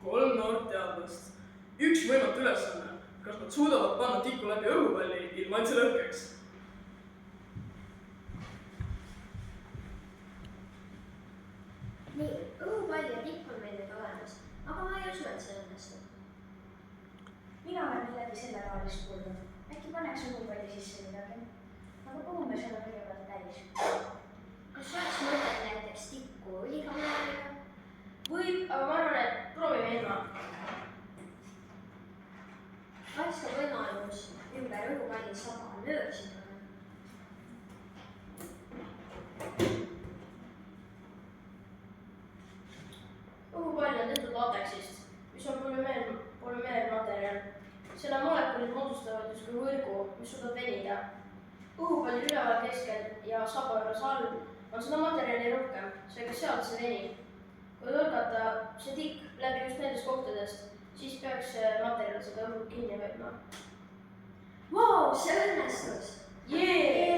3 noort teadlast. Üks võimatu ülesanne. Kas nad suudavad panna tiku läbi õhupalli, ilma et see lõhkeks? Nii, õhupall ja tikk on meil nüüd olemas, aga ma ei usu, et see õnnestub. Mina olen midagi selle raadist kuulnud. Äkki paneks õhupalli sisse midagi? Aga kuhu me selle kõigepealt täis? Kas oleks mõtet näiteks tikku õliga määrida? Võib, aga ma arvan, et proovime ilma. Oleks ka võimalus ümber õhupalli saba nöörsid panna. Õhupall on tehtud lateksist, mis on polümeermaterjal. Selle molekulid moodustavad justkui võrgu, mis suudab venida. Õhupalli üleval keskel ja saba juures all on seda materjali rohkem, seega sealt see venib. Kui tõrgata see tikk läbi just nendest kohtadest, siis peaks see materjal seda õhku kinni võtma. Vau, see õnnestus! Jee!